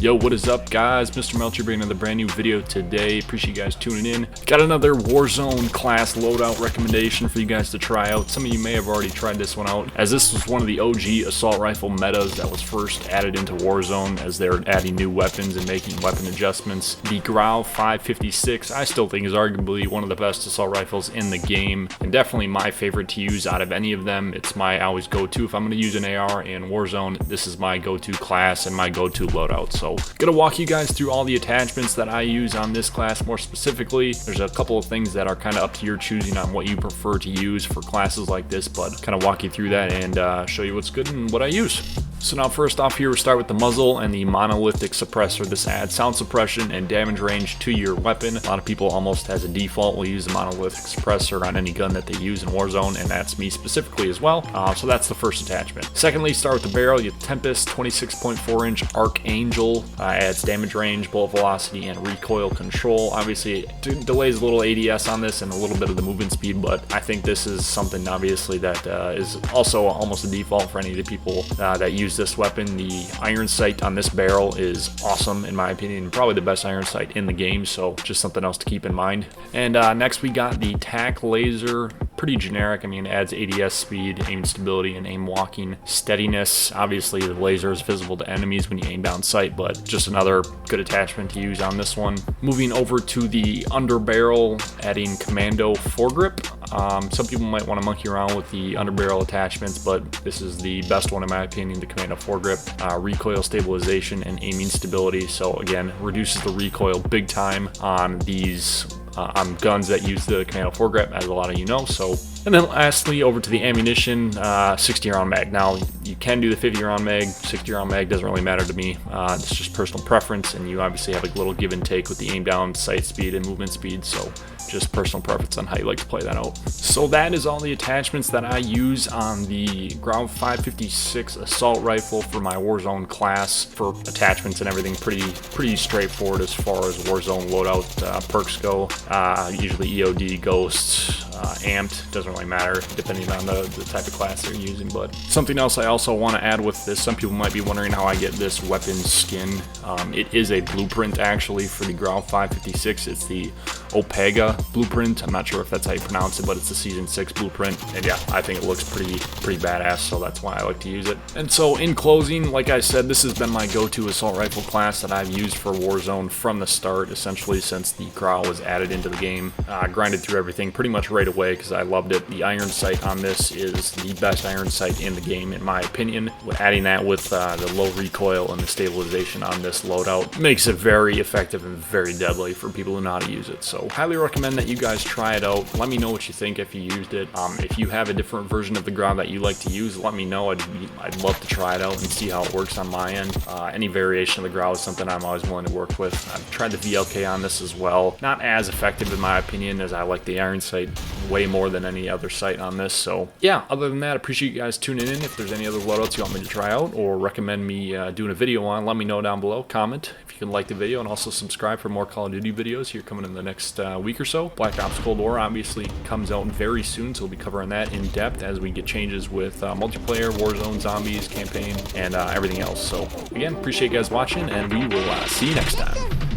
Yo, what is up guys? MrMelch bringing another brand new video today. Appreciate you guys tuning in. Got another Warzone class loadout recommendation for you guys to try out. Some of you may have already tried this one out, as this was one of the OG assault rifle metas that was first added into Warzone as they're adding new weapons and making weapon adjustments. The Grau 556 I still think is arguably one of the best assault rifles in the game, and definitely my favorite to use out of any of them. It's my always go-to. If I'm going to use an AR in Warzone, this is my go-to class and my go-to loadout. So gonna walk you guys through all the attachments that I use on this class more specifically. There's a couple of things that are kind of up to your choosing on what you prefer to use for classes like this, but kind of walk you through that and show you what's good and what I use. So now first off here, we start with the muzzle and the monolithic suppressor. This adds sound suppression and damage range to your weapon. A lot of people almost as a default will use the monolithic suppressor on any gun that they use in Warzone, and that's me specifically as well. So that's the first attachment. Secondly, start with the barrel. You have Tempest 26.4 inch Archangel. Adds damage range, bullet velocity, and recoil control. Obviously, it delays a little ADS on this and a little bit of the movement speed, but I think this is something obviously that is also almost a default for any of the people that use this weapon. The iron sight on this barrel is awesome in my opinion, probably the best iron sight in the game, so just something else to keep in mind. And next we got the TAC laser. Pretty generic. I mean, it adds ADS speed, aim stability, and aim walking steadiness. Obviously the laser is visible to enemies when you aim down sight, but just another good attachment to use on this one. Moving over to the underbarrel, adding commando foregrip. Some people might want to monkey around with the underbarrel attachments, but this is the best one in my opinion, the commando foregrip. Recoil stabilization and aiming stability. So again, reduces the recoil big time on these on guns that use the commando foregrip, as a lot of you know. So, and then lastly, over to the ammunition, 60 round mag. Now you can do the 50 round mag, 60 round mag doesn't really matter to me. It's just personal preference, and you obviously have a little give and take with the aim down, sight speed, and movement speed. So just personal preference on how you like to play that out. So that is all the attachments that I use on the Grau 556 assault rifle for my Warzone class. For attachments and everything, pretty straightforward as far as Warzone loadout perks go. Usually EOD, Ghosts, Amped, doesn't really matter depending on the type of class they're using. But something else I also want to add with this, some people might be wondering how I get this weapon skin. It is a blueprint actually for the Grau 556. It's the Opega blueprint. I'm not sure if that's how you pronounce it, but it's the season 6 blueprint, and yeah, I think it looks pretty badass, so that's why I like to use it. And so in closing, like I said, this has been my go-to assault rifle class that I've used for Warzone from the start, essentially since the Grau was added into the game. Grinded through everything pretty much right away because I loved it. The iron sight on this is the best iron sight in the game in my opinion. Adding that with the low recoil and the stabilization on this loadout makes it very effective and very deadly for people who know how to use it. So highly recommend that you guys try it out. Let me know what you think if you used it. If you have a different version of the Grau that you like to use, let me know. I'd love to try it out and see how it works on my end. Any variation of the Grau is something I'm always willing to work with. I've tried the VLK on this as well. Not as effective in my opinion, as I like the iron sight way more than any other sight on this. So yeah, other than that, appreciate you guys tuning in. If there's any other loadouts you want me to try out or recommend me doing a video on, let me know down below. Comment if you can like the video, and also subscribe for more Call of Duty videos here coming in the next week or so. Black Ops Cold War obviously comes out very soon, so we'll be covering that in depth as we get changes with multiplayer, Warzone, zombies, campaign, and everything else. So again, appreciate you guys watching, and we will see you next time.